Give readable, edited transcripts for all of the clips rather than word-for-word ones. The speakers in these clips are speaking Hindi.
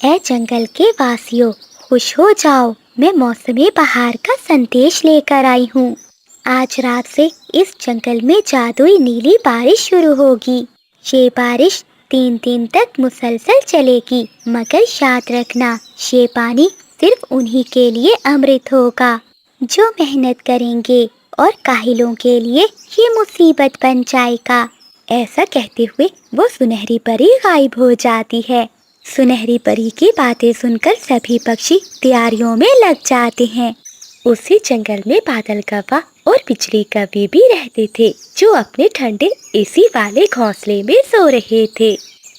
ऐ जंगल के वासियों, खुश हो जाओ, मैं मौसमी बहार का संदेश लेकर आई हूँ। आज रात से इस जंगल में जादुई नीली बारिश शुरू होगी। ये बारिश 3 दिन तक मुसलसल चलेगी, मगर याद रखना, ये पानी सिर्फ उन्हीं के लिए अमृत होगा जो मेहनत करेंगे, और काहिलों के लिए ये मुसीबत बन जाएगा। ऐसा कहते हुए वो सुनहरी परी गायब हो जाती है। सुनहरी परी की बातें सुनकर सभी पक्षी तैयारियों में लग जाते हैं। उसी जंगल में बादल कौवा और बिजली कौवे भी रहते थे, जो अपने ठंडे एसी वाले घोंसले में सो रहे थे।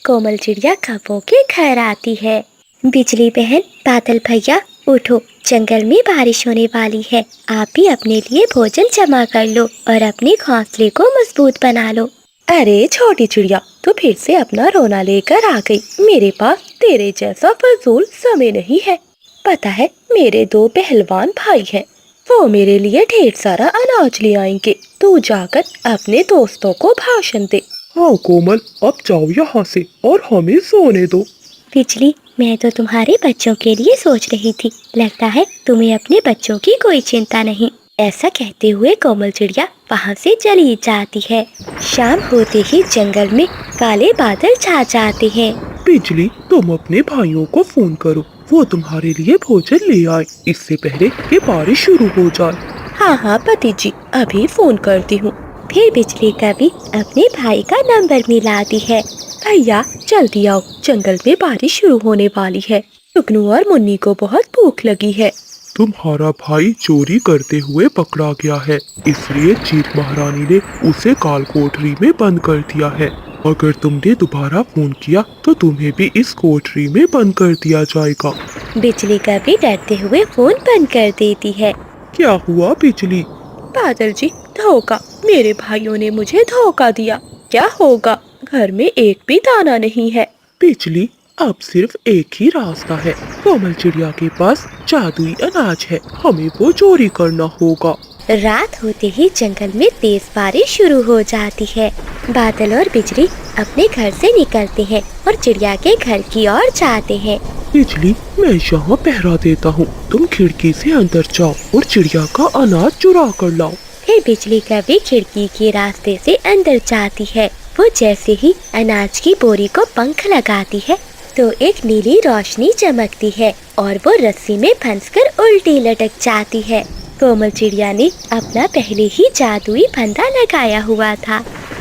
कोमल चिड़िया कौवों के घर आती है। बिजली बहन, बादल भैया, उठो, जंगल में बारिश होने वाली है। आप भी अपने लिए भोजन जमा कर लो और अपने घोंसले को मजबूत बना लो। अरे छोटी चिड़िया, तू फिर से अपना रोना लेकर आ गई। मेरे पास तेरे जैसा फजूल समय नहीं है। पता है, मेरे 2 पहलवान भाई हैं, वो मेरे लिए ढेर सारा अनाज ले आएंगे। तू जाकर अपने दोस्तों को भाषण दे। हाँ कोमल, अब जाओ यहाँ से और हमें सोने दो। बिजली, मैं तो तुम्हारे बच्चों के लिए सोच रही थी। लगता है तुम्हें अपने बच्चों की कोई चिंता नहीं। ऐसा कहते हुए कोमल चिड़िया वहाँ से चली जाती है। शाम होते ही जंगल में काले बादल छा जाते हैं। बिजली, तुम अपने भाइयों को फोन करो, वो तुम्हारे लिए भोजन ले आए, इससे पहले कि बारिश शुरू हो जाए। हाँ हाँ पति जी, अभी फोन करती हूँ। फिर बिजली कभी अपने भाई का नंबर मिलाती है। भैया जल्दी आओ, जंगल में बारिश शुरू होने वाली है। टुकनू और मुन्नी को बहुत भूख लगी है। तुम्हारा भाई चोरी करते हुए पकड़ा गया है, इसलिए जीत महारानी ने उसे काल कोठरी में बंद कर दिया है। अगर तुमने दोबारा फोन किया तो तुम्हें भी इस कोठरी में बंद कर दिया जाएगा। बिजली कभी डरते हुए फोन बंद कर देती है। क्या हुआ बिजली? बादल जी, धोखा, मेरे भाइयों ने मुझे धोखा दिया। क्या होगा, घर में एक भी दाना नहीं है। बिजली, अब सिर्फ एक ही रास्ता है। कोमल चिड़िया के पास जादुई अनाज है, हमें वो चोरी करना होगा। रात होते ही जंगल में तेज बारिश शुरू हो जाती है। बादल और बिजली अपने घर से निकलते हैं और चिड़िया के घर की ओर जाते हैं। बिजली, मैं यहाँ पहरा देता हूँ, तुम खिड़की से अंदर जाओ और चिड़िया का अनाज चुरा कर लाओ। फिर बिजली कभी खिड़की के रास्ते से अंदर जाती है। वो जैसे ही अनाज की बोरी को पंख लगाती है तो एक नीली रोशनी चमकती है और वो रस्सी में फंसकर उल्टी लटक जाती है। कोमल चिड़िया ने अपना पहले ही जादुई फंदा लगाया हुआ था।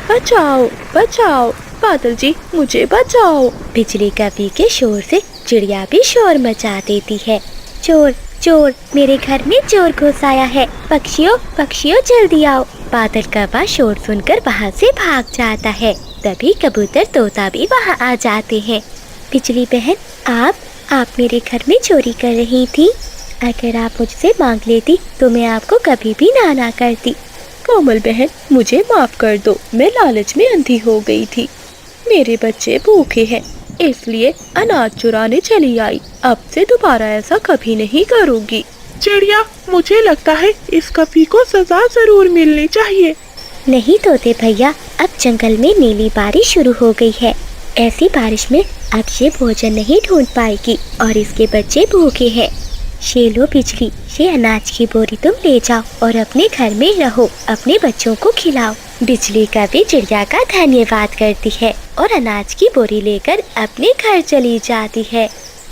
बचाओ बचाओ, बादल जी मुझे बचाओ। बिजली कभी के शोर से चिड़िया भी शोर मचा देती है। चोर चोर, मेरे घर में चोर घुस आया है। पक्षियों पक्षियों जल्दी आओ। बादल कौवा शोर सुनकर वहाँ से भाग जाता है। तभी कबूतर तोता भी वहाँ आ जाते हैं। बिजली बहन, आप मेरे घर में चोरी कर रही थी। अगर आप मुझसे मांग लेती तो मैं आपको कभी भी ना करती। कोमल बहन, मुझे माफ कर दो, मैं लालच में अंधी हो गई थी। मेरे बच्चे भूखे हैं, इसलिए अनाज चुराने चली आई। अब से दोबारा ऐसा कभी नहीं करूँगी। चिड़िया, मुझे लगता है इस कभी को सजा जरूर मिलनी चाहिए। नहीं तोते भैया, अब जंगल में नीली बारिश शुरू हो गई है। ऐसी बारिश में अब ये भोजन नहीं ढूंढ पाएगी और इसके बच्चे भूखे हैं। ये लो बिजली, ये अनाज की बोरी तुम ले जाओ और अपने घर में रहो, अपने बच्चों को खिलाओ। बिजली कभी चिड़िया का धन्यवाद करती है और अनाज की बोरी लेकर अपने घर चली जाती है।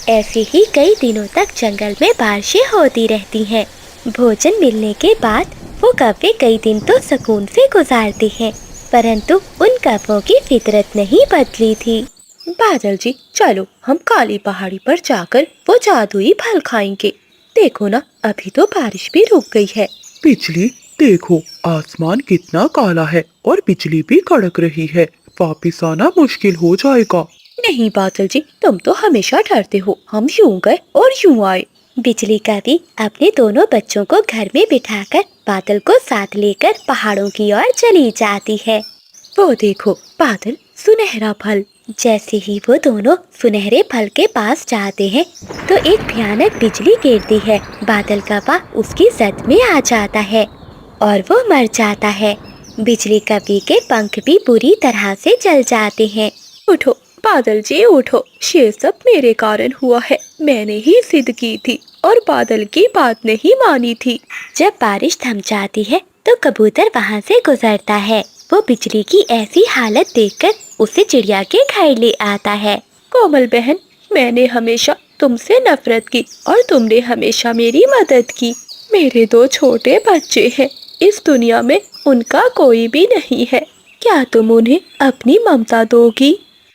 ऐसे ही कई दिनों तक जंगल में बारिशें होती रहती हैं। भोजन मिलने के बाद वो कौवे कई दिन तो सुकून से गुजारते हैं, परंतु उन कौवों की फितरत नहीं बदली थी। बादल जी, चलो हम काली पहाड़ी पर जाकर वो जादुई फल खाएंगे। देखो ना, अभी तो बारिश भी रुक गई है। बिजली, देखो आसमान कितना काला है और बिजली भी कड़क रही है, वापिस आना मुश्किल हो जाएगा। नहीं बादल जी, तुम तो हमेशा डरते हो। हम यूं गए और यूं आए। बिजली कभी अपने दोनों बच्चों को घर में बिठाकर बादल को साथ लेकर पहाड़ों की ओर चली जाती है। वो देखो बादल, सुनहरा फल। जैसे ही वो दोनों सुनहरे फल के पास जाते हैं तो एक भयानक बिजली गिरती है। बादल कौवा उसकी जद में आ जाता है और वो मर जाता है। बिजली कभी के पंख भी बुरी तरह से जल जाते हैं। उठो बादल जी उठो, ये सब मेरे कारण हुआ है। मैंने ही जिद की थी और बादल की बात नहीं मानी थी। जब बारिश थम जाती है तो कबूतर वहाँ से गुजरता है। वो बिजली की ऐसी हालत देखकर उसे चिड़िया के घर ले आता है। कोमल बहन, मैंने हमेशा तुमसे नफरत की और तुमने हमेशा मेरी मदद की। मेरे 2 छोटे बच्चे हैं, इस दुनिया में उनका कोई भी नहीं है। क्या तुम उन्हें अपनी ममता दोगी?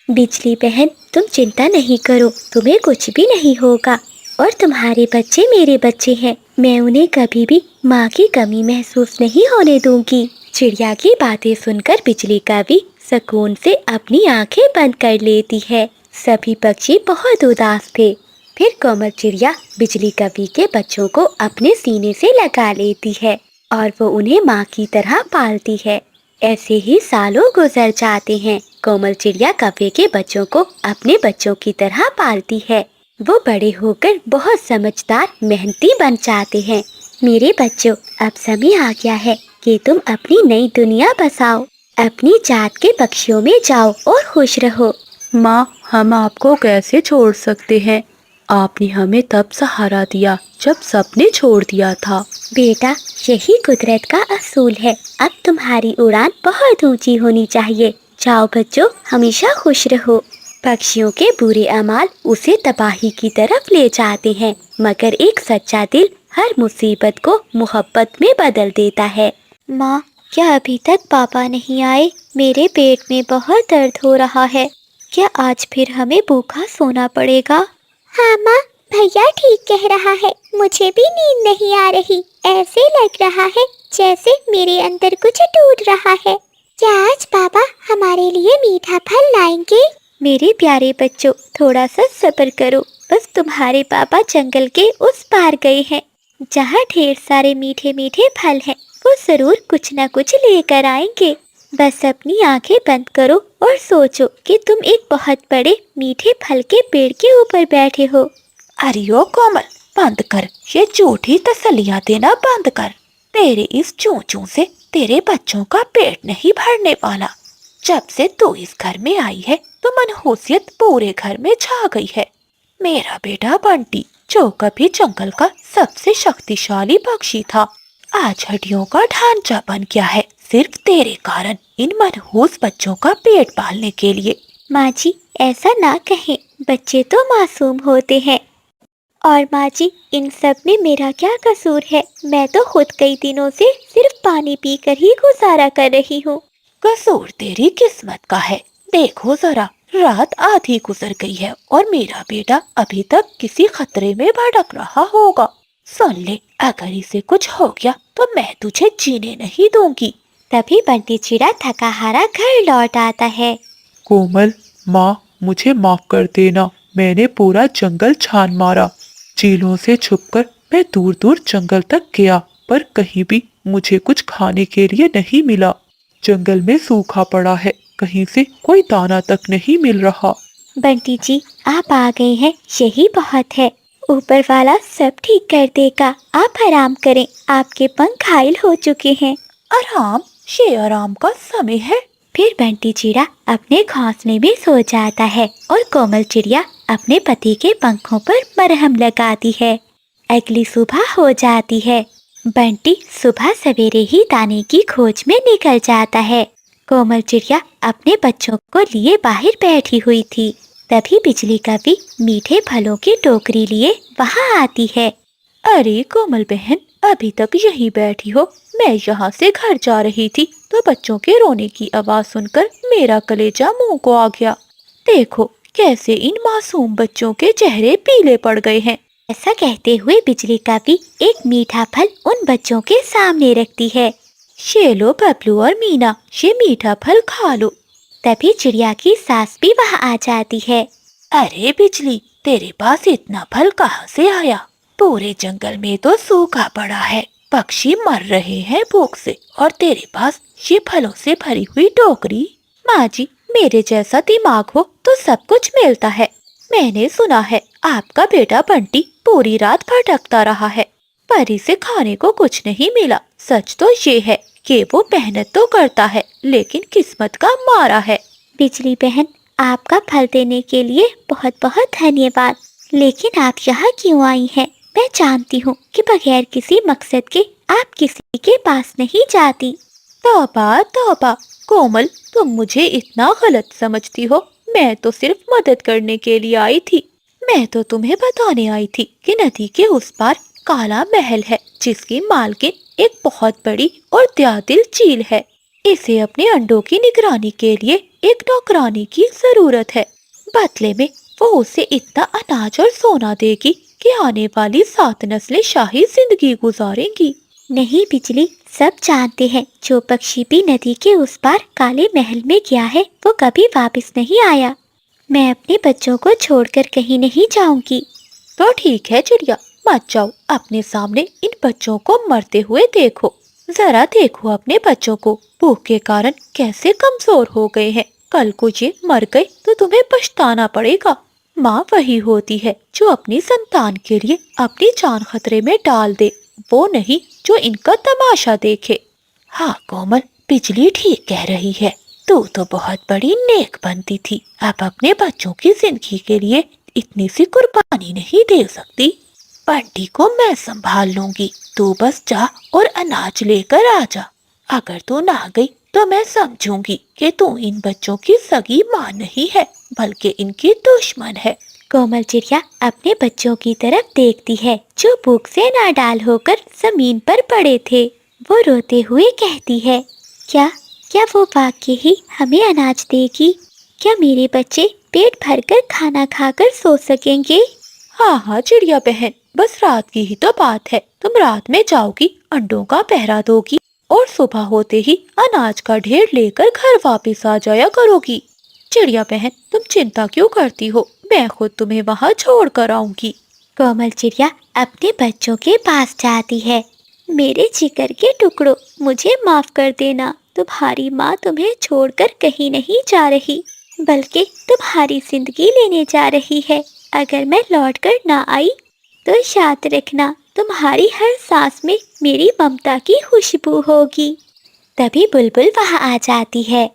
बिजली बहन, तुम चिंता नहीं करो, तुम्हें कुछ भी नहीं होगा। और तुम्हारे बच्चे मेरे बच्चे हैं, मैं उन्हें कभी भी माँ की कमी महसूस नहीं होने दूंगी। चिड़िया की बातें सुनकर बिजली कवि सुकून से अपनी आंखें बंद कर लेती है। सभी पक्षी बहुत उदास थे। फिर कोमल चिड़िया बिजली कवि के बच्चों को अपने सीने से लगा लेती है और वो उन्हें माँ की तरह पालती है। ऐसे ही सालों गुजर जाते हैं। कोमल चिड़िया कव्वे के बच्चों को अपने बच्चों की तरह पालती है। वो बड़े होकर बहुत समझदार मेहनती बन जाते हैं। मेरे बच्चों, अब समय आ गया है कि तुम अपनी नई दुनिया बसाओ। अपनी जात के पक्षियों में जाओ और खुश रहो। माँ, हम आपको कैसे छोड़ सकते हैं? आपने हमें तब सहारा दिया जब सबने छोड़ दिया था। बेटा, यही कुदरत का असूल है। अब तुम्हारी उड़ान बहुत ऊंची होनी चाहिए। जाओ बच्चों, हमेशा खुश रहो। पक्षियों के बुरे अमाल उसे तबाही की तरफ ले जाते हैं, मगर एक सच्चा दिल हर मुसीबत को मोहब्बत में बदल देता है। माँ, क्या अभी तक पापा नहीं आए? मेरे पेट में बहुत दर्द हो रहा है। क्या आज फिर हमें भूखा सोना पड़ेगा? हाँ माँ, भैया ठीक कह रहा है। मुझे भी नींद नहीं आ रही। ऐसे लग रहा है जैसे मेरे अंदर कुछ टूट रहा है। क्या आज पापा हमारे लिए मीठा फल लाएंगे? मेरे प्यारे बच्चों, थोड़ा सा सब्र करो। बस तुम्हारे पापा जंगल के उस पार गए हैं, जहाँ ढेर सारे मीठे मीठे फल हैं। वो जरूर कुछ न कुछ लेकर आएंगे। बस अपनी आंखें बंद करो और सोचो कि तुम एक बहुत बड़े मीठे फल के पेड़ के ऊपर बैठे हो। अरे ओ कोमल, बंद कर, ये झूठी तसल्लियां देना बंद कर। तेरे इस चूं से तेरे बच्चों का पेट नहीं भरने वाला। जब से तू इस घर में आई है तो मनहूसियत पूरे घर में छा गई है। मेरा बेटा बंटी, जो कभी जंगल का सबसे शक्तिशाली पक्षी था, आज हड्डियों का ढांचा बन गया है, सिर्फ तेरे कारण। इन मनहूस बच्चों का पेट पालने के लिए। माँ जी, ऐसा ना कहें, बच्चे तो मासूम होते हैं। और माँ जी, इन सब में मेरा क्या कसूर है? मैं तो खुद कई दिनों से सिर्फ पानी पीकर ही गुजारा कर रही हूँ। कसूर तेरी किस्मत का है। देखो जरा, रात आधी गुजर गई है और मेरा बेटा अभी तक किसी खतरे में भटक रहा होगा। सुन ले, अगर इसे कुछ हो गया तो मैं तुझे जीने नहीं दूंगी। तभी बंटी चिड़ा थका हारा घर लौट आता है। कोमल, माँ, मुझे माफ कर देना। मैंने पूरा जंगल छान मारा। चीलों से छुपकर मैं दूर दूर जंगल तक गया, पर कहीं भी मुझे कुछ खाने के लिए नहीं मिला। जंगल में सूखा पड़ा है, कहीं से कोई दाना तक नहीं मिल रहा। बंटी जी, आप आ गए हैं, यही बहुत है। ऊपर वाला सब ठीक कर देगा। आप आराम करें, आपके पंख घायल हो चुके हैं। आराम? ये आराम का समय है? फिर बंटी चिड़ा अपने घोंसले में सो जाता है और कोमल चिड़िया अपने पति के पंखों पर मरहम लगाती है। अगली सुबह हो जाती है। बंटी सुबह सवेरे ही दाने की खोज में निकल जाता है। कोमल चिड़िया अपने बच्चों को लिए बाहर बैठी हुई थी। तभी बिजली कवि मीठे फलों की टोकरी लिए वहाँ आती है। अरे कोमल बहन, अभी तक यहीं बैठी हो? मैं यहाँ से घर जा रही थी तो बच्चों के रोने की आवाज सुनकर मेरा कलेजा मुंह को आ गया। देखो कैसे इन मासूम बच्चों के चेहरे पीले पड़ गए हैं। ऐसा कहते हुए बिजली कवि एक मीठा फल उन बच्चों के सामने रखती है। ये लो बबलू और मीना, ये मीठा फल खा लो। तभी चिड़िया की सास भी वहाँ आ जाती है। अरे बिजली, तेरे पास इतना फल कहाँ से आया? पूरे जंगल में तो सूखा पड़ा है, पक्षी मर रहे हैं भूख से, और तेरे पास ये फलों से भरी हुई टोकरी। माँ जी, मेरे जैसा दिमाग हो तो सब कुछ मिलता है। मैंने सुना है आपका बेटा बंटी पूरी रात भटकता रहा है, पर इसे खाने को कुछ नहीं मिला। सच तो ये है कि वो मेहनत तो करता है, लेकिन किस्मत का मारा है। बिजली बहन, आपका फल देने के लिए बहुत बहुत धन्यवाद। लेकिन आप यहाँ क्यों आई हैं? मैं जानती हूँ कि बगैर किसी मकसद के आप किसी के पास नहीं जाती। तौबा तौबा, कोमल, तुम मुझे इतना गलत समझती हो। मैं तो सिर्फ मदद करने के लिए आई थी। मैं तो तुम्हें बताने आई थी कि नदी के उस पार काला महल है, जिसकी मालकिन एक बहुत बड़ी और दयादिल चील है। इसे अपने अंडों की निगरानी के लिए एक नौकरानी की जरूरत है। बदले में वो उसे इतना अनाज और सोना देगी कि आने वाली 7 नस्लें शाही जिंदगी गुजारेंगी। नहीं बिजली, सब जानते हैं जो पक्षी भी नदी के उस पार काले महल में गया है वो कभी वापस नहीं आया। मैं अपने बच्चों को छोड़कर कहीं नहीं जाऊंगी। तो ठीक है चिड़िया, मत जाओ। अपने सामने इन बच्चों को मरते हुए देखो। जरा देखो अपने बच्चों को, भूख के कारण कैसे कमजोर हो गए हैं। कल को ये मर गए तो तुम्हें पछताना पड़ेगा। माँ वही होती है जो अपनी संतान के लिए अपनी जान खतरे में डाल दे, वो नहीं जो इनका तमाशा देखे। हाँ कोमल, बिजली ठीक कह रही है। तू तो बहुत बड़ी नेक बनती थी, अब अपने बच्चों की जिंदगी के लिए इतनी सी कुर्बानी नहीं दे सकती। बंटी को मैं संभाल लूंगी, तू बस जा और अनाज लेकर आ जा। अगर तू ना गई तो मैं समझूंगी कि तू इन बच्चों की सगी माँ नहीं है, बल्कि इनकी दुश्मन है। कोमल चिड़िया अपने बच्चों की तरफ देखती है जो भूख से नाडाल होकर जमीन पर पड़े थे। वो रोते हुए कहती है, क्या क्या वो वाकई ही हमें अनाज देगी? क्या मेरे बच्चे पेट भरकर खाना खाकर सो सकेंगे? हाँ हाँ चिड़िया बहन, बस रात की ही तो बात है। तुम रात में जाओगी, अंडों का पहरा दोगी और सुबह होते ही अनाज का ढेर लेकर घर वापस आ जाया करोगी। चिड़िया बहन, तुम चिंता क्यों करती हो? मैं खुद तुम्हें वहाँ छोड़ कर आऊंगी। कोमल चिड़िया अपने बच्चों के पास जाती है। मेरे जिगर के टुकड़ों, मुझे माफ कर देना। तुम्हारी माँ तुम्हें छोड़कर कहीं नहीं जा रही, बल्कि तुम्हारी जिंदगी लेने जा रही है। अगर मैं लौट कर ना आई तो याद रखना, तुम्हारी हर सांस में मेरी ममता की खुशबू होगी। तभी बुलबुल वहाँ आ जाती है।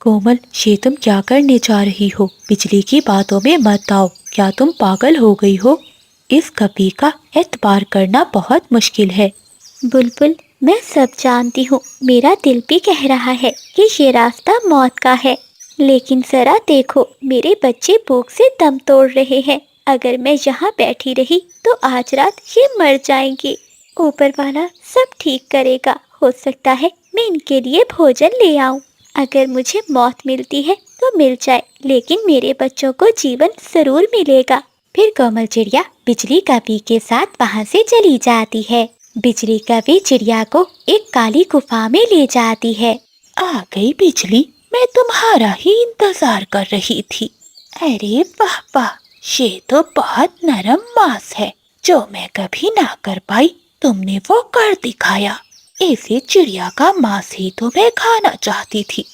कोमल, ये तुम क्या करने जा रही हो? बिजली की बातों में मत आओ। क्या तुम पागल हो गई हो? इस कपी का एतबार करना बहुत मुश्किल है। बुलबुल, मैं सब जानती हूँ। मेरा दिल भी कह रहा है कि ये रास्ता मौत का है, लेकिन जरा देखो, मेरे बच्चे भूख से दम तोड़ रहे हैं। अगर मैं यहाँ बैठी रही तो आज रात ये मर जाएंगे। ऊपर वाला सब ठीक करेगा। हो सकता है मैं इनके लिए भोजन ले आऊं। अगर मुझे मौत मिलती है तो मिल जाए, लेकिन मेरे बच्चों को जीवन जरूर मिलेगा। फिर कोमल चिड़िया बिजली कपी के साथ वहाँ से चली जाती है। बिजली कपी चिड़िया को एक काली गुफा में ले जाती है। आ गई बिजली, मैं तुम्हारा ही इंतजार कर रही थी। अरे वाह वाह, ये तो बहुत नरम मांस है, जो मैं कभी ना कर पाई, तुमने वो कर दिखाया। ऐसे चिड़िया का मांस ही तो मैं खाना चाहती थी।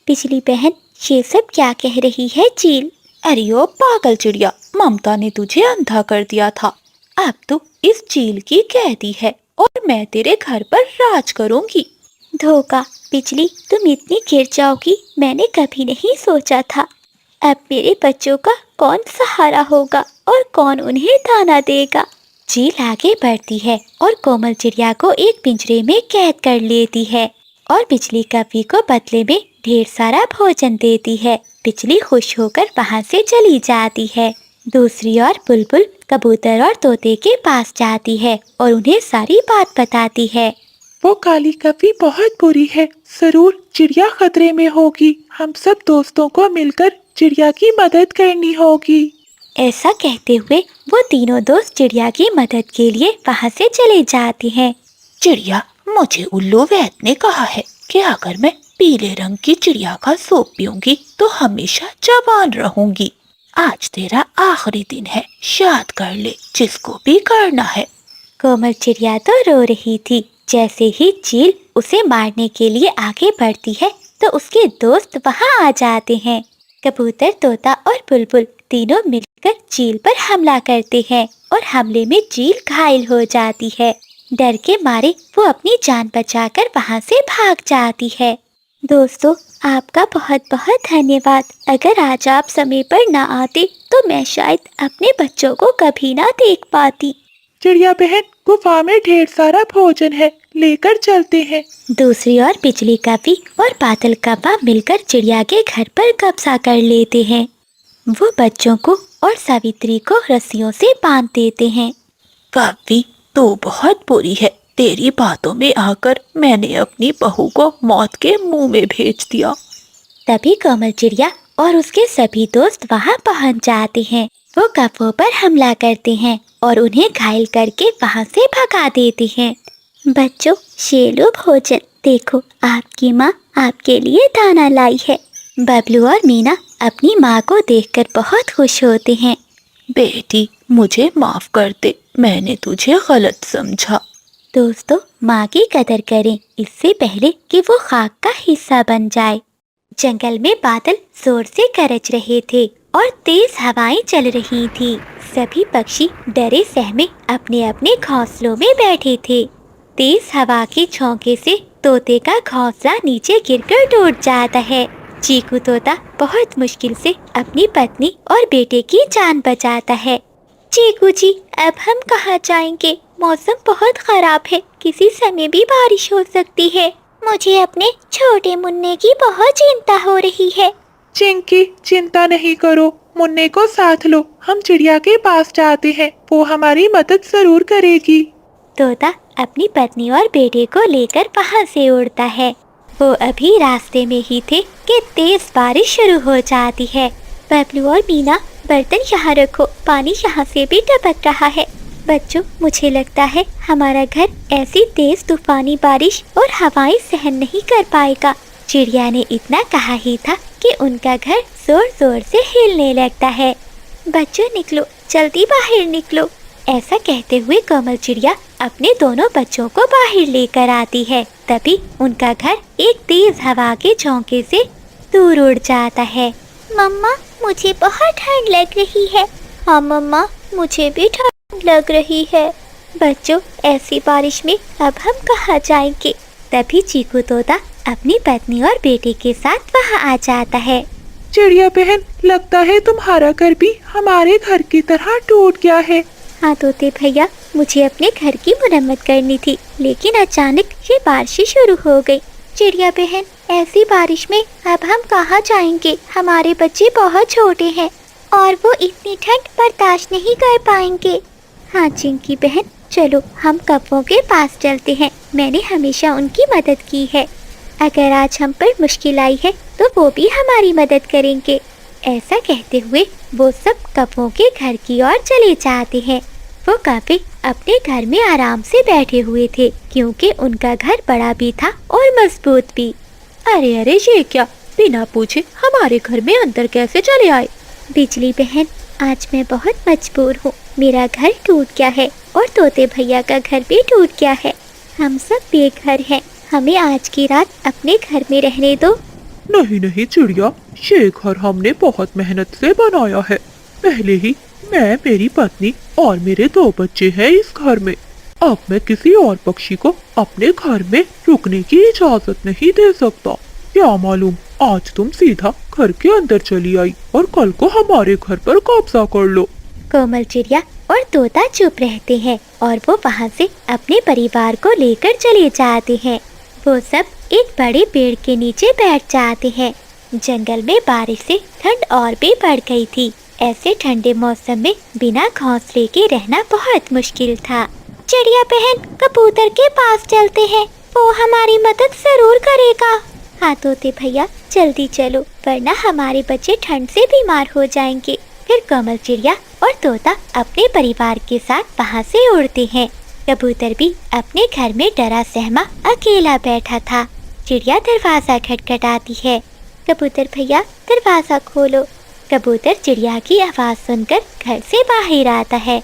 बिजली बहन, ये सब क्या कह रही है चील? अरे ओ पागल चिड़िया, ममता ने तुझे अंधा कर दिया था। अब तू इस चील की कैदी है और मैं तेरे घर पर राज करूंगी। धोखा बिजली, तुम इतनी गिर जाओगी मैंने कभी नहीं सोचा था। अब मेरे बच्चों का कौन सहारा होगा और कौन उन्हें दाना देगा? चील आगे बढ़ती है और कोमल चिड़िया को एक पिंजरे में कैद कर लेती है और बिजली कपी को बदले में ढेर सारा भोजन देती है। बिजली खुश होकर वहाँ से चली जाती है। दूसरी ओर बुलबुल कबूतर और तोते के पास जाती है और उन्हें सारी बात बताती है। वो काली कपी बहुत बुरी है, जरूर चिड़िया खतरे में होगी। हम सब दोस्तों को मिलकर चिड़िया की मदद करनी होगी। ऐसा कहते हुए वो तीनों दोस्त चिड़िया की मदद के लिए वहाँ से चले जाते हैं। चिड़िया, मुझे उल्लू वैद ने कहा है कि अगर मैं पीले रंग की चिड़िया का सूप पीऊंगी तो हमेशा जवान रहूंगी। आज तेरा आखिरी दिन है, याद कर ले, जिसको भी करना है। कोमल चिड़िया तो रो रही थी। जैसे ही चील उसे मारने के लिए आगे बढ़ती है तो उसके दोस्त वहाँ आ जाते हैं। कबूतर, तोता और बुलबुल तीनों मिलकर चील पर हमला करते हैं और हमले में चील घायल हो जाती है। डर के मारे वो अपनी जान बचाकर वहाँ से भाग जाती है। दोस्तों, आपका बहुत बहुत धन्यवाद। अगर आज आप समय पर ना आते तो मैं शायद अपने बच्चों को कभी ना देख पाती। चिड़िया बहन, गुफा में ढेर सारा भोजन है, लेकर चलते हैं। दूसरी ओर बिजली कवि और बादल कव्वा मिलकर चिड़िया के घर पर कब्जा कर लेते हैं। वो बच्चों को और सावित्री को रस्सियों से बांध देते हैं। कवि, तू बहुत बुरी है। तेरी बातों में आकर मैंने अपनी बहू को मौत के मुंह में भेज दिया। तभी कोमल चिड़िया और उसके सभी दोस्त वहां पहुंच जाते हैं। वो कौवों पर हमला करते हैं और उन्हें घायल करके वहां से भगा देते हैं। बच्चों, ये लो भोजन। देखो, आपकी माँ आपके लिए दाना लाई है। बबलू और मीना अपनी माँ को देखकर बहुत खुश होते हैं। बेटी, मुझे माफ कर दे, मैंने तुझे गलत समझा। दोस्तों, माँ की कदर करें इससे पहले कि वो खाक का हिस्सा बन जाए। जंगल में बादल जोर से गरज रहे थे और तेज हवाएं चल रही थी। सभी पक्षी डरे सहमे अपने अपने घोंसलों में बैठे थे। तेज हवा के झोंके से तोते का घोंसला नीचे गिरकर टूट जाता है। चीकू तोता बहुत मुश्किल से अपनी पत्नी और बेटे की जान बचाता है। चीकू जी, अब हम कहाँ जाएंगे? मौसम बहुत खराब है, किसी समय भी बारिश हो सकती है। मुझे अपने छोटे मुन्ने की बहुत चिंता हो रही है। चिंकी, चिंता नहीं करो, मुन्ने को साथ लो, हम चिड़िया के पास जाते हैं, वो हमारी मदद जरूर करेगी। तोता अपनी पत्नी और बेटे को लेकर वहाँ से उड़ता है। वो अभी रास्ते में ही थे कि तेज बारिश शुरू हो जाती है। बबलू और मीना, बर्तन यहाँ रखो, पानी यहाँ से भी टपक रहा है। बच्चों, मुझे लगता है हमारा घर ऐसी तेज तूफानी बारिश और हवाएं सहन नहीं कर पाएगा। चिड़िया ने इतना कहा ही था कि उनका घर जोर जोर से हिलने लगता है। बच्चों निकलो, जल्दी बाहर निकलो। ऐसा कहते हुए कोमल चिड़िया अपने दोनों बच्चों को बाहर लेकर आती है। तभी उनका घर एक तेज हवा के झोंके से दूर उड़ जाता है। मम्मा, मुझे बहुत ठंड लग रही है। हाँ मम्मा, मुझे भी ठंड लग रही है। बच्चों, ऐसी बारिश में अब हम कहाँ जाएंगे? तभी चीकू तोता अपनी पत्नी और बेटे के साथ वहाँ आ जाता है। चिड़िया बहन, लगता है तुम्हारा घर भी हमारे घर की तरह टूट गया है। हाँ तोते भैया, मुझे अपने घर की मरम्मत करनी थी, लेकिन अचानक ये बारिश शुरू हो गई। चिड़िया बहन, ऐसी बारिश में अब हम कहाँ जाएंगे? हमारे बच्चे बहुत छोटे हैं और वो इतनी ठंड बर्दाश्त नहीं कर पाएंगे। हाँ चिंकी बहन, चलो हम कौवों के पास चलते हैं। मैंने हमेशा उनकी मदद की है। अगर आज हम पर मुश्किल आई है तो वो भी हमारी मदद करेंगे। ऐसा कहते हुए वो सब कौवों के घर की ओर चले जाते हैं। वो कौवे अपने घर में आराम से बैठे हुए थे, क्योंकि उनका घर बड़ा भी था और मजबूत भी। अरे अरे, ये क्या, बिना पूछे हमारे घर में अंदर कैसे चले आए? बिजली बहन, आज मैं बहुत मजबूर हूँ। मेरा घर टूट गया है और तोते भैया का घर भी टूट गया है। हम सब बेघर हैं। हमें आज की रात अपने घर में रहने दो। नहीं नहीं चिड़िया, ये घर हमने बहुत मेहनत से बनाया है। पहले ही मैं, मेरी पत्नी और मेरे 2 बच्चे हैं इस घर में। अब मैं किसी और पक्षी को अपने घर में रुकने की इजाजत नहीं दे सकता। क्या मालूम, आज तुम सीधा घर के अंदर चली आई और कल को हमारे घर पर कब्जा कर लो। कोमल चिड़िया और तोता चुप रहते हैं और वो वहाँ से अपने परिवार को लेकर चले जाते हैं। वो सब एक बड़े पेड़ के नीचे बैठ जाते हैं। जंगल में बारिश से ठंड और भी बढ़ गई थी। ऐसे ठंडे मौसम में बिना घोंसले के रहना बहुत मुश्किल था। चिड़िया बहन, कबूतर के पास चलते हैं, वो हमारी मदद जरूर करेगा। हाँ तोते भैया, जल्दी चलो, वरना हमारे बच्चे ठंड से बीमार हो जाएंगे। फिर कोमल चिड़िया और तोता अपने परिवार के साथ वहाँ से उड़ते हैं। कबूतर भी अपने घर में डरा सहमा अकेला बैठा था। चिड़िया दरवाजा खटखटाती है। कबूतर भैया, दरवाजा खोलो। कबूतर चिड़िया की आवाज़ सुनकर घर से बाहर आता है।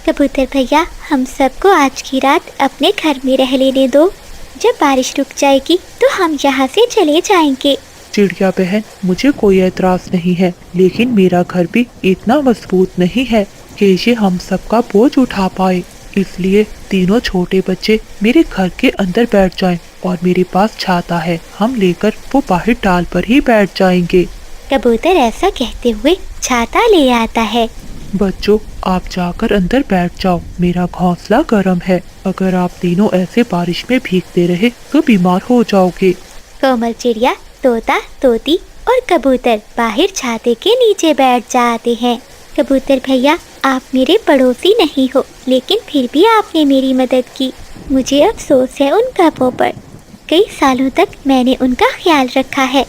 कबूतर भैया, हम सबको आज की रात अपने घर में रह लेने दो। जब बारिश रुक जाएगी तो हम यहाँ से चले जाएंगे। चिड़िया बहन, मुझे कोई एतराज नहीं है, लेकिन मेरा घर भी इतना मजबूत नहीं है कि ये हम सबका बोझ उठा पाए। इसलिए तीनों छोटे बच्चे मेरे घर के अंदर बैठ जाएं और मेरे पास छाता है, हम लेकर वो बाहर टाल पर ही बैठ जाएंगे। कबूतर ऐसा कहते हुए छाता ले आता है। बच्चों, आप जाकर अंदर बैठ जाओ, मेरा घोंसला गर्म है। अगर आप तीनों ऐसे बारिश में भीगते रहे तो बीमार हो जाओगे। कोमल चिड़िया, तोता, तोती और कबूतर बाहर छाते के नीचे बैठ जाते हैं। कबूतर भैया, आप मेरे पड़ोसी नहीं हो, लेकिन फिर भी आपने मेरी मदद की। मुझे अफसोस है उन कपों पर। कई सालों तक मैंने उनका ख्याल रखा है।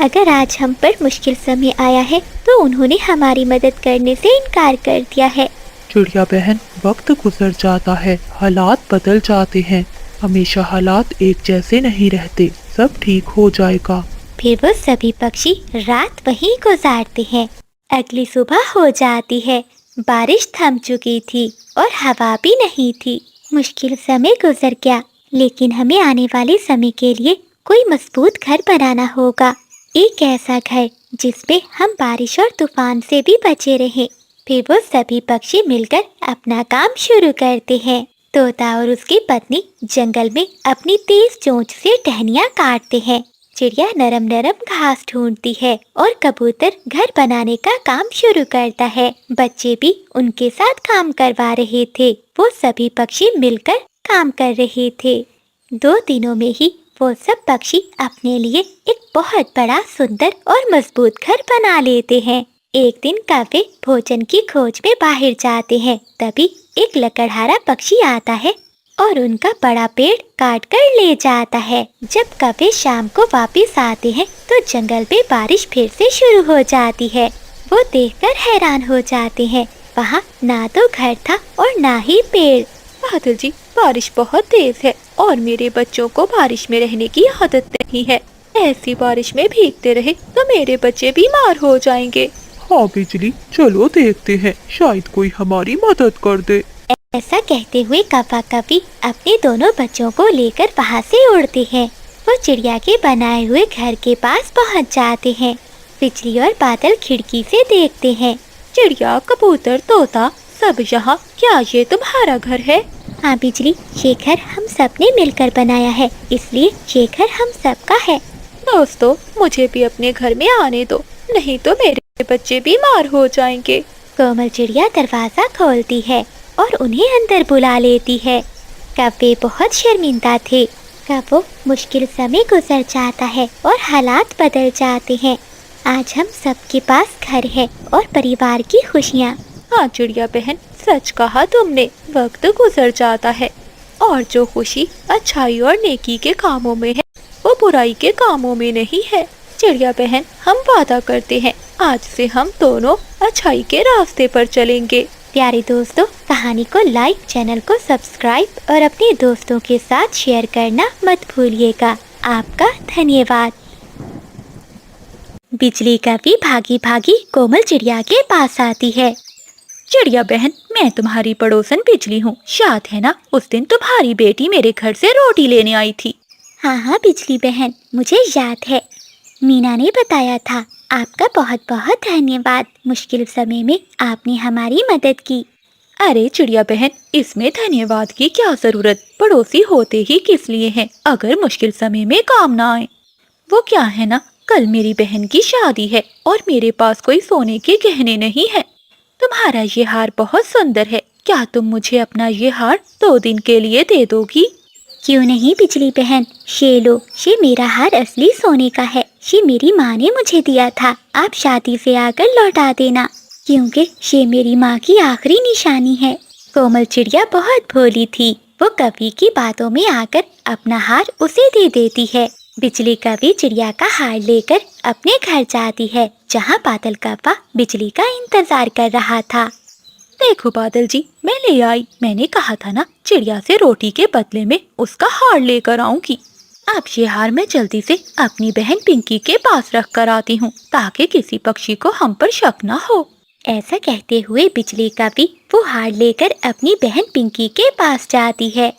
अगर आज हम पर मुश्किल समय आया है तो उन्होंने हमारी मदद करने से इनकार कर दिया है। चिड़िया बहन, वक्त गुजर जाता है, हालात बदल जाते हैं। हमेशा हालात एक जैसे नहीं रहते, सब ठीक हो जाएगा। फिर वो सभी पक्षी रात वहीं गुजारते हैं। अगली सुबह हो जाती है। बारिश थम चुकी थी और हवा भी नहीं थी। मुश्किल समय गुजर गया, लेकिन हमें आने वाले समय के लिए कोई मजबूत घर बनाना होगा। एक ऐसा घर जिसमें हम बारिश और तूफान से भी बचे रहें। फिर वो सभी पक्षी मिलकर अपना काम शुरू करते हैं। तोता और उसकी पत्नी जंगल में अपनी तेज चोंच से टहनियाँ काटते हैं। चिड़िया नरम नरम घास ढूंढती है और कबूतर घर बनाने का काम शुरू करता है। बच्चे भी उनके साथ काम करवा रहे थे। वो सभी पक्षी मिलकर काम कर रहे थे। 2 दिनों में ही वो सब पक्षी अपने लिए एक बहुत बड़ा, सुंदर और मजबूत घर बना लेते हैं। एक दिन कौवे भोजन की खोज में बाहर जाते हैं। तभी एक लकड़हारा पक्षी आता है और उनका बड़ा पेड़ काट कर ले जाता है। जब कौवे शाम को वापस आते हैं तो जंगल में बारिश फिर से शुरू हो जाती है। वो देखकर हैरान हो जाते हैं। वहाँ ना तो घर था और ना ही पेड़। बादल जी, बारिश बहुत तेज है और मेरे बच्चों को बारिश में रहने की आदत नहीं है। ऐसी बारिश में भीगते रहे तो मेरे बच्चे बीमार हो जाएंगे। हाँ बिजली, चलो देखते हैं, शायद कोई हमारी मदद कर दे। ऐसा कहते हुए कौवा कौवी अपने दोनों बच्चों को लेकर वहाँ से उड़ते हैं। वो चिड़िया के बनाए हुए घर के पास पहुँच जाते हैं। बिजली और बादल खिड़की से देखते हैं। चिड़िया, कबूतर, तोता सब यहाँ, क्या ये तुम्हारा घर है? हाँ बिजली, ये घर हम सब ने मिलकर बनाया है, इसलिए ये घर हम सबका है। दोस्तों, मुझे भी अपने घर में आने दो, नहीं तो मेरे बच्चे बीमार हो जाएंगे। कोमल चिड़िया दरवाजा खोलती है और उन्हें अंदर बुला लेती है। कौवे बहुत शर्मिंदा थे। कौवों, मुश्किल समय गुजर जाता है और हालात बदल जाते हैं। आज हम सबके पास घर है और परिवार की खुशियाँ। हाँ चिड़िया बहन, सच कहा तुमने। वक्त गुजर जाता है और जो खुशी अच्छाई और नेकी के कामों में है वो बुराई के कामों में नहीं है। चिड़िया बहन, हम वादा करते हैं आज से हम दोनों अच्छाई के रास्ते पर चलेंगे। प्यारे दोस्तों, कहानी को लाइक, चैनल को सब्सक्राइब और अपने दोस्तों के साथ शेयर करना मत भूलिएगा। आपका धन्यवाद। बिजली कौवी भागी भागी कोमल चिड़िया के पास आती है। चिड़िया बहन, मैं तुम्हारी पड़ोसन बिजली हूँ। याद है ना, उस दिन तुम्हारी बेटी मेरे घर से रोटी लेने आई थी। हाँ हाँ बिजली बहन, मुझे याद है। मीना ने बताया था। आपका बहुत बहुत धन्यवाद। मुश्किल समय में आपने हमारी मदद की। अरे चिड़िया बहन, इसमें धन्यवाद की क्या जरूरत, पड़ोसी होते ही किस लिए हैं अगर मुश्किल समय में काम ना आए। वो क्या है ना, कल मेरी बहन की शादी है और मेरे पास कोई सोने के गहने नहीं है। तुम्हारा ये हार बहुत सुंदर है, क्या तुम मुझे अपना ये हार 2 दिन के लिए दे दोगी? क्यों नहीं बिजली बहन, ये लो, ये मेरा हार असली सोने का है। ये मेरी माँ ने मुझे दिया था। आप शादी से आकर लौटा देना, क्योंकि ये मेरी माँ की आखिरी निशानी है। कोमल चिड़िया बहुत भोली थी। वो कौवे की बातों में आकर अपना हार उसे दे देती है। बिजली कौवी चिड़िया का हार लेकर अपने घर जाती है, जहाँ बादल कौवा बिजली का इंतजार कर रहा था। देखो बादल जी, मैं ले आई। मैंने कहा था ना, चिड़िया से रोटी के बदले में उसका हार लेकर आऊंगी। अब ये हार मैं जल्दी से अपनी बहन पिंकी के पास रख कर आती हूँ, ताकि किसी पक्षी को हम पर शक न हो। ऐसा कहते हुए बिजली कौवी वो हार लेकर अपनी बहन पिंकी के पास जाती है।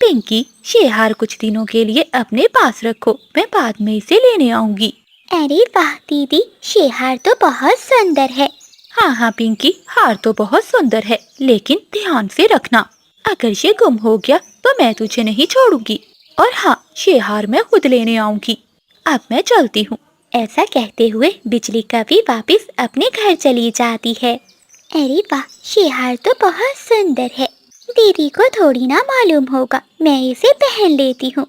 पिंकी, ये हार कुछ दिनों के लिए अपने पास रखो, मैं बाद में इसे लेने आऊंगी। अरे वाह दीदी, ये हार तो बहुत सुंदर है। हाँ हाँ पिंकी, हार तो बहुत सुंदर है, लेकिन ध्यान से रखना, अगर ये गुम हो गया तो मैं तुझे नहीं छोड़ूंगी और हाँ, ये हार मैं खुद लेने आऊंगी। अब मैं चलती हूँ। ऐसा कहते हुए बिजली कभी वापस अपने घर चली जाती है। अरे वाह, ये हार तो बहुत सुंदर है। दीदी को थोड़ी ना मालूम होगा, मैं इसे पहन लेती हूँ।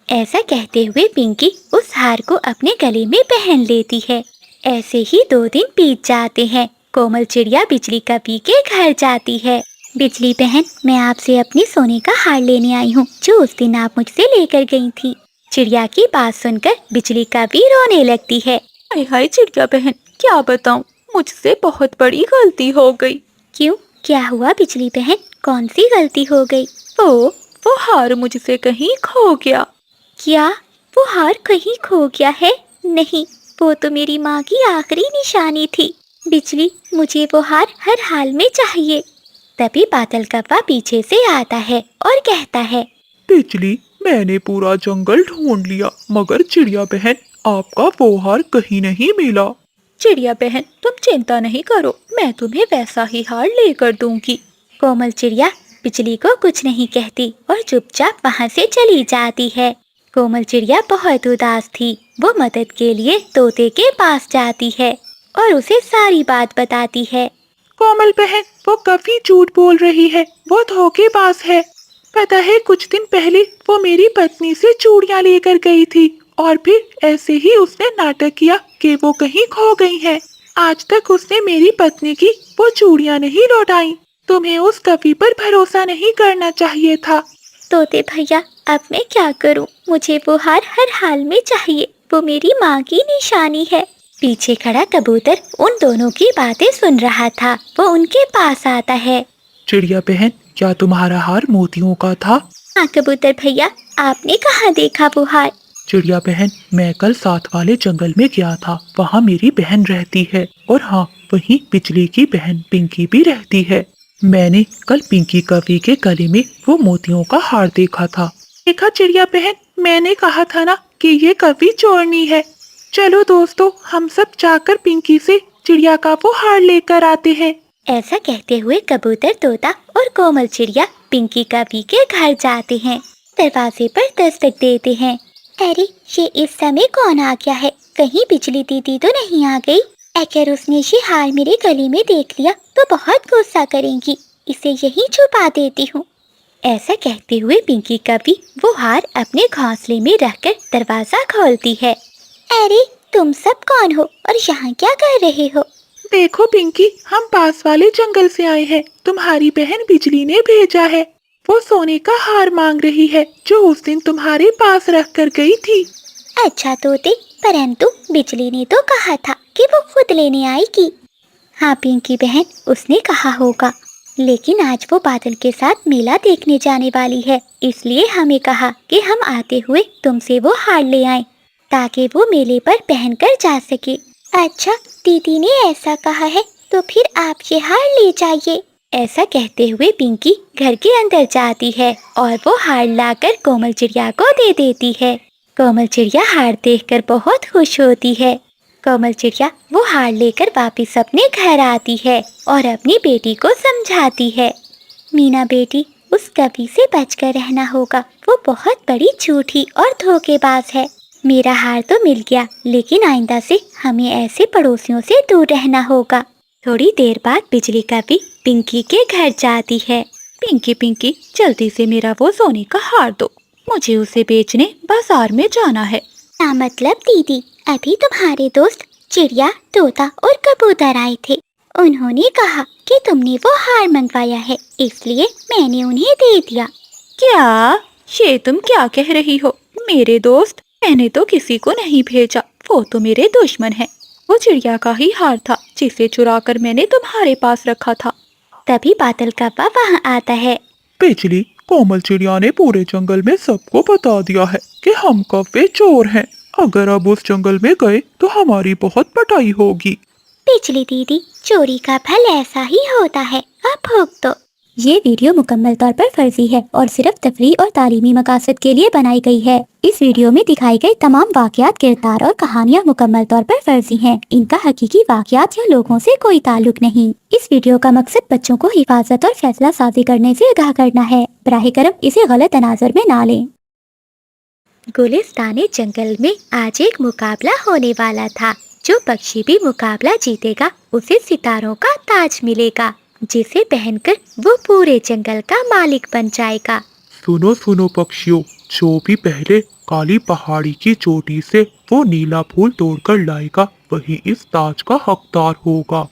ऐसा कहते हुए पिंकी उस हार को अपने गले में पहन लेती है। ऐसे ही 2 दिन बीत जाते हैं। कोमल चिड़िया बिजली कभी के घर जाती है। बिजली बहन, मैं आपसे अपनी सोने का हार लेने आई हूँ, जो उस दिन आप मुझसे लेकर गई थी। चिड़िया की बात सुनकर बिजली कभी रोने लगती है। हाय हाय चिड़िया बहन, क्या बताऊं, मुझसे बहुत बड़ी गलती हो गई। क्यों, क्या हुआ बिजली बहन? कौन सी गलती हो गई? वो हार मुझसे कहीं खो गया। क्या वो हार कहीं खो गया है? नहीं, वो तो मेरी माँ की आखिरी निशानी थी। बिजली, मुझे वो हार हर हाल में चाहिए। तभी बादल कौवा पीछे से आता है और कहता है, बिजली, मैंने पूरा जंगल ढूंढ लिया, मगर चिड़िया बहन, आपका वो हार कहीं नहीं मिला। चिड़िया बहन, तुम चिंता नहीं करो, मैं तुम्हें वैसा ही हार लेकर दूंगी। कोमल चिड़िया बिजली को कुछ नहीं कहती और चुपचाप वहाँ से चली जाती है। कोमल चिड़िया बहुत उदास थी। वो मदद के लिए तोते के पास जाती है और उसे सारी बात बताती है। कोमल बहन, वो कभी झूठ बोल रही है, वो धोखेबाज है। पता है, कुछ दिन पहले वो मेरी पत्नी से चूड़ियां लेकर गई थी और फिर ऐसे ही उसने नाटक किया कि वो कहीं खो गई है। आज तक उसने मेरी पत्नी की वो चूड़ियां नहीं लौटाई। तुम्हें उस कवि पर भरोसा नहीं करना चाहिए था। तोते भैया, अब मैं क्या करूं? मुझे वो हार हर हाल में चाहिए। वो मेरी माँ की निशानी है। पीछे खड़ा कबूतर उन दोनों की बातें सुन रहा था। वो उनके पास आता है। चिड़िया बहन, क्या तुम्हारा हार मोतियों का था? हाँ कबूतर भैया, आपने कहाँ देखा वो हार? चिड़िया बहन, मैं कल साथ वाले जंगल में गया था, वहाँ मेरी बहन रहती है। और हाँ, वहीं बिजली की बहन पिंकी भी रहती है। मैंने कल पिंकी कवि के गले में वो मोतियों का हार देखा था। देखा चिड़िया बहन, मैंने कहा था ना कि ये कवि चोरनी है। चलो दोस्तों, हम सब जाकर पिंकी से चिड़िया का वो हार लेकर आते हैं। ऐसा कहते हुए कबूतर, तोता और कोमल चिड़िया पिंकी कवि के घर जाते हैं। दरवाजे पर दस्तक देते हैं। अरे, ये इस समय कौन आ गया है? कहीं बिजली दीदी तो नहीं आ गई? अगर उसने ये हार मेरे गले में देख लिया तो बहुत गुस्सा करेंगी। इसे यहीं छुपा देती हूँ। ऐसा कहते हुए पिंकी कवि वो हार अपने घोंसले में रखकर दरवाजा खोलती है। अरे, तुम सब कौन हो और यहाँ क्या कर रहे हो? देखो पिंकी, हम पास वाले जंगल से आए हैं। तुम्हारी बहन बिजली ने भेजा है। वो सोने का हार मांग रही है, जो उस दिन तुम्हारे पास रख कर गई थी। अच्छा तोते, परंतु बिजली ने तो कहा था कि वो खुद लेने आएगी। हाँ पिंकी बहन, उसने कहा होगा, लेकिन आज वो बादल के साथ मेला देखने जाने वाली है, इसलिए हमें कहा कि हम आते हुए तुमसे वो हार ले आएं, ताकि वो मेले पर पहनकर जा सके। अच्छा, दीदी ने ऐसा कहा है तो फिर आप ये हार ले जाइए। ऐसा कहते हुए पिंकी घर के अंदर जाती है और वो हार लाकर कोमल चिड़िया को दे देती है। कोमल चिड़िया हार देखकर बहुत खुश होती है। कोमल चिड़िया वो हार लेकर वापस अपने घर आती है और अपनी बेटी को समझाती है। मीना बेटी, उस कवि से बचकर रहना होगा। वो बहुत बड़ी झूठी और धोखेबाज है। मेरा हार तो मिल गया, लेकिन आइंदा से हमें ऐसे पड़ोसियों से दूर रहना होगा। थोड़ी देर बाद बिजली कवि पिंकी के घर जाती है। पिंकी पिंकी, जल्दी से मेरा वो सोने का हार दो, मुझे उसे बेचने बाजार में जाना है। ना मतलब दीदी, अभी तुम्हारे दोस्त चिड़िया, तोता और कबूतर आए थे। उन्होंने कहा कि तुमने वो हार मंगवाया है, इसलिए मैंने उन्हें दे दिया। क्या? ये तुम क्या कह रही हो? मेरे दोस्त? मैंने तो किसी को नहीं भेजा, वो तो मेरे दुश्मन है। वो चिड़िया का ही हार था जिसे चुराकर मैंने तुम्हारे पास रखा था। तभी बादल कौवा वहाँ आता है। बिजली, कोमल चिड़िया ने पूरे जंगल में सबको बता दिया है कि हम कौवे चोर हैं। अगर अब उस जंगल में गए तो हमारी बहुत पिटाई होगी। बिजली दीदी, चोरी का फल ऐसा ही होता है, अब भोग दो। ये वीडियो मुकम्मल तौर पर फर्जी है और सिर्फ तफरीह और तालीमी मकासद के लिए बनाई गई है। इस वीडियो में दिखाई गई तमाम वाक़यात, किरदार और कहानियाँ मुकम्मल तौर पर फर्जी हैं। इनका हकीकी वाक़यात या लोगों से कोई ताल्लुक नहीं। इस वीडियो का मकसद बच्चों को हिफाजत और फैसला साजी करने से आगाह करना है। बराह करम इसे गलत तनाज़ुर में ना लें। गुलिस्ताने जंगल में आज एक मुकाबला होने वाला था। जो पक्षी भी मुकाबला जीतेगा उसे सितारों का ताज मिलेगा, जिसे पहनकर वो पूरे जंगल का मालिक बन जाएगा। सुनो सुनो पक्षियों, जो भी पहले काली पहाड़ी की चोटी से वो नीला फूल तोड़कर लाएगा वही इस ताज का हकदार होगा।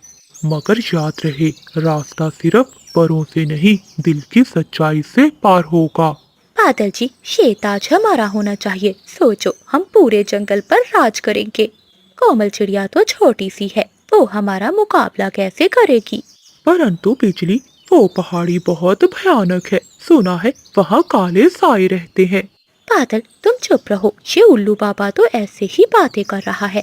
मगर याद रहे, रास्ता सिर्फ परों से नहीं दिल की सच्चाई से पार होगा। बादल जी, ये ताज हमारा होना चाहिए। सोचो, हम पूरे जंगल पर राज करेंगे। कोमल चिड़िया तो छोटी सी है, वो हमारा मुकाबला कैसे करेगी? परंतु बिजली, वो पहाड़ी बहुत भयानक है। सुना है वहाँ काले साए रहते हैं। बादल, तुम चुप रहो। ये उल्लू बाबा तो ऐसे ही बातें कर रहा है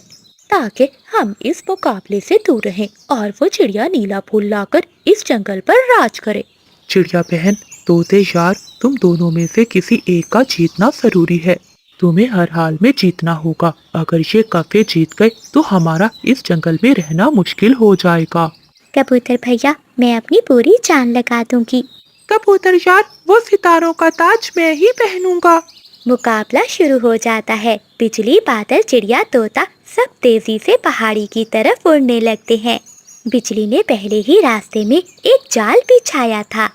ताकि हम इस मुकाबले से दूर रहें और वो चिड़िया नीला फूल लाकर इस जंगल पर राज करे। चिड़िया बहन, तोते यार, तुम दोनों में से किसी एक का जीतना जरूरी है। तुम्हें हर हाल में जीतना होगा। अगर ये कफे जीत गए तो हमारा इस जंगल में रहना मुश्किल हो जाएगा। कबूतर भैया, मैं अपनी पूरी जान लगा दूंगी। कबूतर यार, वो सितारों का ताज मैं ही पहनूंगा। मुकाबला शुरू हो जाता है। बिजली, बादल, चिड़िया, तोता सब तेजी से पहाड़ी की तरफ उड़ने लगते हैं। बिजली ने पहले ही रास्ते में एक जाल बिछाया था।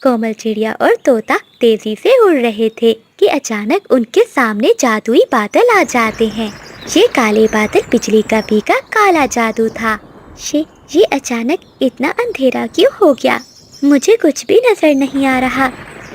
कोमल चिड़िया और तोता तेजी से उड़ रहे थे कि अचानक उनके सामने जादुई बादल आ जाते हैं। ये काले बादल बिजली का भी का काला जादू था। ये अचानक इतना अंधेरा क्यों हो गया? मुझे कुछ भी नजर नहीं आ रहा।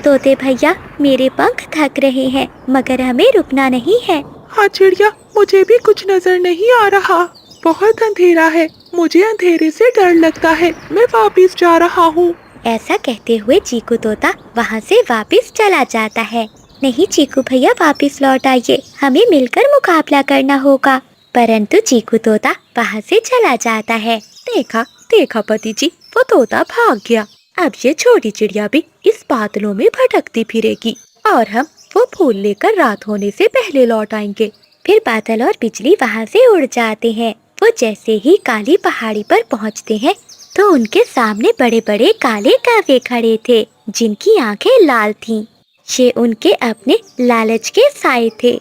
तोते भैया, मेरे पंख थक रहे हैं मगर हमें रुकना नहीं है। हाँ चिड़िया, मुझे भी कुछ नजर नहीं आ रहा। बहुत अंधेरा है, मुझे अंधेरे से डर लगता है। मैं वापिस जा रहा हूँ। ऐसा कहते हुए चीकू तोता वहाँ से वापिस चला जाता है। नहीं चीकू भैया, वापिस लौट आइए, हमें मिलकर मुकाबला करना होगा। परंतु चीकू तोता वहाँ से चला जाता है। देखा देखा पति जी, वो तोता भाग गया। अब ये छोटी चिड़िया भी इस बादलों में भटकती फिरेगी और हम वो फूल लेकर रात होने से पहले लौट आएंगे। फिर बादल और बिजली वहाँ से उड़ जाते हैं। वो जैसे ही काली पहाड़ी पर पहुँचते हैं तो उनके सामने बड़े बड़े काले कौवे खड़े थे, जिनकी आंखें लाल थीं। ये उनके अपने लालच के साए थे।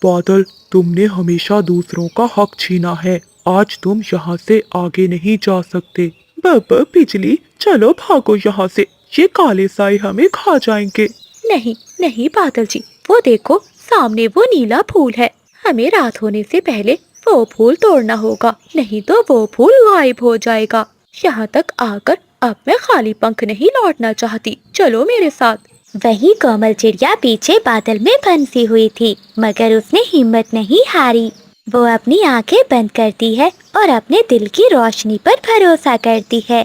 बादल, तुमने हमेशा दूसरों का हक छीना है। आज तुम यहाँ से आगे नहीं जा सकते। बाबा बिजली, चलो भागो यहाँ से, ये काले साए हमें खा जाएंगे। नहीं नहीं बादल जी, वो देखो सामने वो नीला फूल है। हमें रात होने से पहले वो फूल तोड़ना होगा, नहीं तो वो फूल गायब हो जाएगा। यहाँ तक आकर अब मैं खाली पंख नहीं लौटना चाहती। चलो मेरे साथ। वही कोमल चिड़िया पीछे बादल में फंसी हुई थी, मगर उसने हिम्मत नहीं हारी। वो अपनी आंखें बंद करती है और अपने दिल की रोशनी पर भरोसा करती है।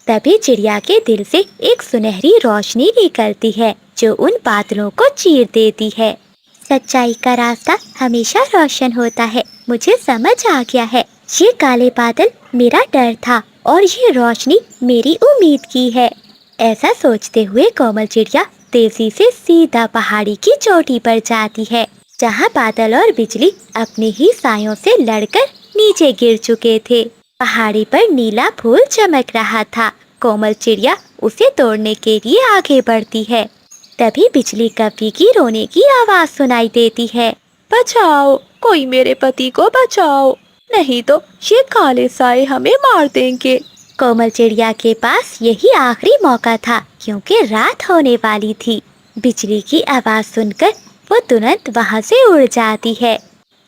तभी चिड़िया के दिल से एक सुनहरी रोशनी निकलती है जो उन बादलों को चीर देती है। सच्चाई का रास्ता हमेशा रोशन होता है, मुझे समझ आ गया है। ये काले बादल मेरा डर था और ये रोशनी मेरी उम्मीद की है। ऐसा सोचते हुए कोमल चिड़िया तेजी से सीधा पहाड़ी की चोटी पर जाती है, जहाँ बादल और बिजली अपने ही सायों से लड़कर नीचे गिर चुके थे। पहाड़ी पर नीला फूल चमक रहा था। कोमल चिड़िया उसे तोड़ने के लिए आगे बढ़ती है। तभी बिजली कव्वी की रोने की आवाज सुनाई देती है। बचाओ, कोई मेरे पति को बचाओ, नहीं तो ये काले साए हमें मार देंगे। कोमल चिड़िया के पास यही आखिरी मौका था, क्योंकि रात होने वाली थी। बिजली की आवाज सुनकर वो तुरंत वहाँ से उड़ जाती है,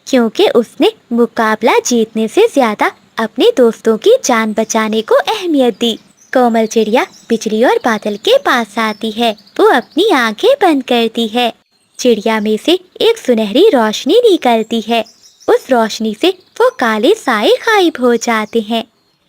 क्योंकि उसने मुकाबला जीतने से ज्यादा अपने दोस्तों की जान बचाने को अहमियत दी। कोमल चिड़िया बिजली और बादल के पास आती है। वो अपनी आंखें बंद करती है। चिड़िया में से एक सुनहरी रोशनी निकलती है। उस रोशनी से वो काले साए गायब हो जाते हैं।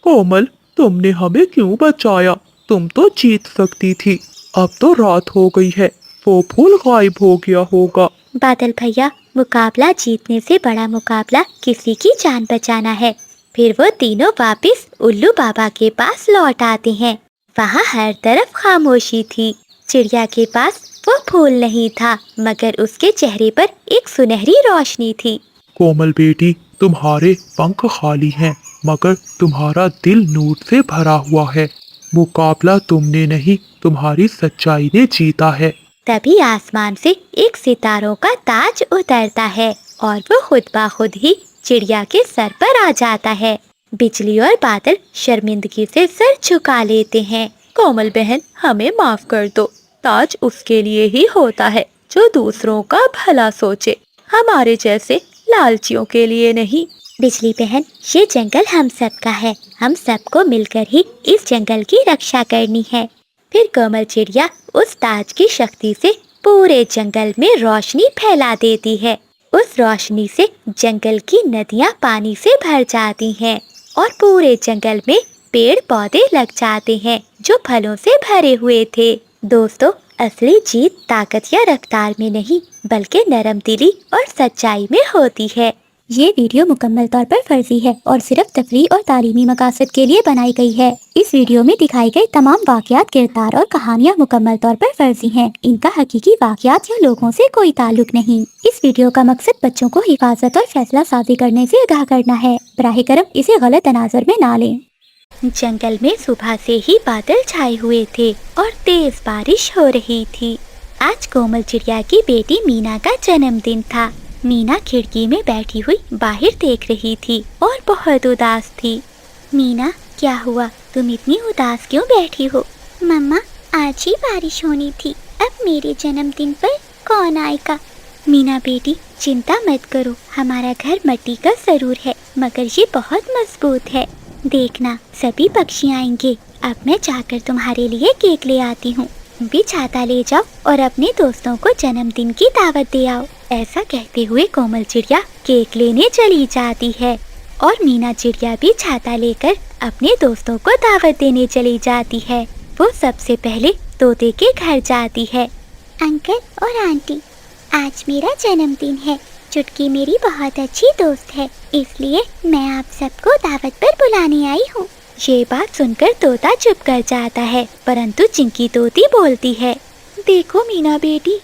कोमल, तुमने हमें क्यों बचाया? तुम तो जीत सकती थी। अब तो रात हो गई है, वो फूल गायब हो गया होगा। बादल भैया, मुकाबला जीतने से बड़ा मुकाबला किसी की जान बचाना है। फिर वो तीनों वापस उल्लू बाबा के पास लौट आते हैं। वहाँ हर तरफ खामोशी थी। चिड़िया के पास वो फूल नहीं था, मगर उसके चेहरे पर एक सुनहरी रोशनी थी। कोमल बेटी, तुम्हारे पंख खाली हैं, मगर तुम्हारा दिल नूर से भरा हुआ है। मुकाबला तुमने नहीं, तुम्हारी सच्चाई ने जीता है। तभी आसमान से एक सितारों का ताज उतरता है और वो खुद ब खुद ही चिड़िया के सर पर आ जाता है। बिजली और बादल शर्मिंदगी से सर झुका लेते हैं। कोमल बहन, हमें माफ कर दो। ताज उसके लिए ही होता है जो दूसरों का भला सोचे, हमारे जैसे लालचियों के लिए नहीं। बिजली बहन, ये जंगल हम सब का है, हम सबको मिलकर ही इस जंगल की रक्षा करनी है। फिर कोमल चिड़िया उस ताज की शक्ति से पूरे जंगल में रोशनी फैला देती है। उस रोशनी से जंगल की नदियाँ पानी से भर जाती हैं और पूरे जंगल में पेड़ पौधे लग जाते हैं जो फलों से भरे हुए थे। दोस्तों, असली जीत ताकत या रफ्तार में नहीं बल्कि नरम दिली और सच्चाई में होती है। ये वीडियो मुकम्मल तौर पर फर्जी है और सिर्फ तफरीह और तालीमी मकासद के लिए बनाई गई है। इस वीडियो में दिखाई गई तमाम वाक़यात, किरदार और कहानियाँ मुकम्मल तौर पर फर्जी हैं। इनका हकीकी वाक़यात या लोगों से कोई ताल्लुक नहीं। इस वीडियो का मकसद बच्चों को हिफाजत और फैसला साजी करने से आगाह करना है। बराह करम इसे गलत तनाज़ुर में ना लें। जंगल में सुबह से ही बादल छाए हुए थे और तेज बारिश हो रही थी। आज कोमल चिड़िया की बेटी मीना का जन्मदिन था। मीना खिड़की में बैठी हुई बाहर देख रही थी और बहुत उदास थी। मीना, क्या हुआ? तुम इतनी उदास क्यों बैठी हो? मम्मा, आज ही बारिश होनी थी, अब मेरे जन्मदिन पर कौन आएगा? मीना बेटी, चिंता मत करो, हमारा घर मिट्टी का जरूर है मगर ये बहुत मजबूत है। देखना, सभी पक्षी आएंगे। अब मैं जाकर तुम्हारे लिए केक ले आती हूँ। तुम भी छाता ले जाओ और अपने दोस्तों को जन्मदिन की दावत दे आओ। ऐसा कहते हुए कोमल चिड़िया केक लेने चली जाती है और मीना चिड़िया भी छाता लेकर अपने दोस्तों को दावत देने चली जाती है। वो सबसे पहले तोते के घर जाती है। अंकल और आंटी, आज मेरा जन्मदिन है। चुटकी मेरी बहुत अच्छी दोस्त है, इसलिए मैं आप सबको दावत पर बुलाने आई हूँ। ये बात सुनकर तोता चुप कर जाता है, परंतु चिंकी तोती बोलती है, देखो मीना बेटी,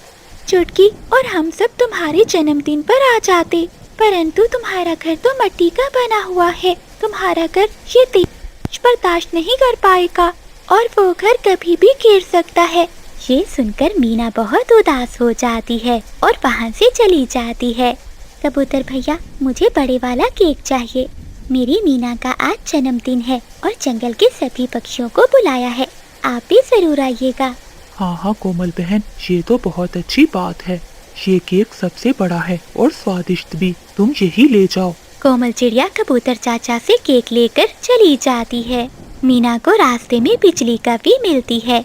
चुटकी और हम सब तुम्हारे जन्मदिन पर आ जाते, परंतु तुम्हारा घर तो मिट्टी का बना हुआ है। तुम्हारा घर ये तेज बर्दाश्त नहीं कर पाएगा और वो घर कभी भी गिर सकता है। ये सुनकर मीना बहुत उदास हो जाती है और वहाँ से चली जाती है। कबूतर भैया, मुझे बड़े वाला केक चाहिए। मेरी मीना का आज जन्मदिन है और जंगल के सभी पक्षियों को बुलाया है, आप भी जरूर आइएगा। हाँ हाँ कोमल बहन, ये तो बहुत अच्छी बात है। ये केक सबसे बड़ा है और स्वादिष्ट भी, तुम यही ले जाओ। कोमल चिड़िया कबूतर चाचा से केक लेकर चली जाती है। मीना को रास्ते में बिजली का भी मिलती है।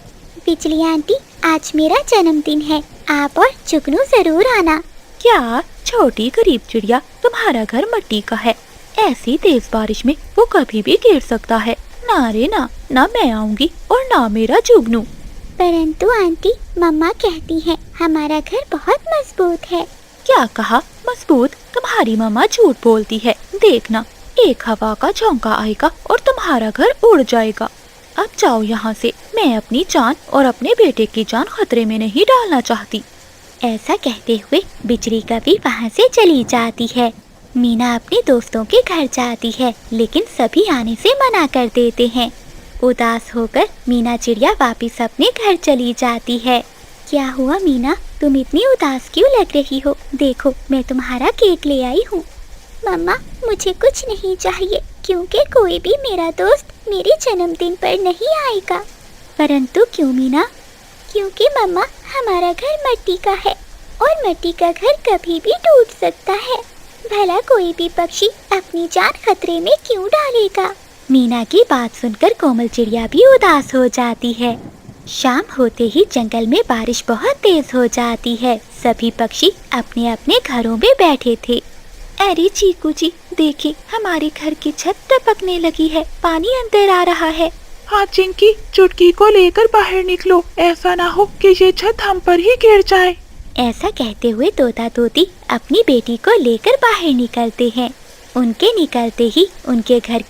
बिजली आंटी, आज मेरा जन्मदिन है, आप और चुगनू जरूर आना। क्या छोटी गरीब चिड़िया, तुम्हारा घर मिट्टी का है, ऐसी तेज बारिश में वो कभी भी गिर सकता है। ना रे ना, ना मैं आऊंगी और ना मेरा जुगनू। परंतु आंटी, मम्मा कहती है हमारा घर बहुत मजबूत है। क्या कहा? मजबूत? तुम्हारी मम्मा झूठ बोलती है। देखना, एक हवा का झोंका आएगा और तुम्हारा घर उड़ जाएगा। अब जाओ यहाँ से, मैं अपनी जान और अपने बेटे की जान खतरे में नहीं डालना चाहती। ऐसा कहते हुए बिजली कभी वहाँ से चली जाती है। मीना अपने दोस्तों के घर जाती है, लेकिन सभी आने से मना कर देते हैं। उदास होकर मीना चिड़िया वापस अपने घर चली जाती है। क्या हुआ मीना, तुम इतनी उदास क्यों लग रही हो? देखो, मैं तुम्हारा केक ले आई हूँ। मम्मा, मुझे कुछ नहीं चाहिए क्योंकि कोई भी मेरा दोस्त मेरे जन्मदिन पर नहीं आएगा। परंतु क्यों मीना? क्योंकि मम्मा, हमारा घर मिट्टी का है और मिट्टी का घर कभी भी टूट सकता है। भला कोई भी पक्षी अपनी जान खतरे में क्यों डालेगा? मीना की बात सुनकर कोमल चिड़िया भी उदास हो जाती है। शाम होते ही जंगल में बारिश बहुत तेज हो जाती है। सभी पक्षी अपने अपने घरों में बैठे थे। अरे चीकू जी, देखिए हमारे घर की छत टपकने लगी है, पानी अंदर आ रहा है। हाँ चिंकी, चुटकी को लेकर बाहर निकलो, ऐसा ना हो कि ये छत हम पर ही गिर जाए। ऐसा कहते हुए तोता तोती अपनी बेटी को लेकर बाहर निकलते हैं। उनके निकलते ही उनके घर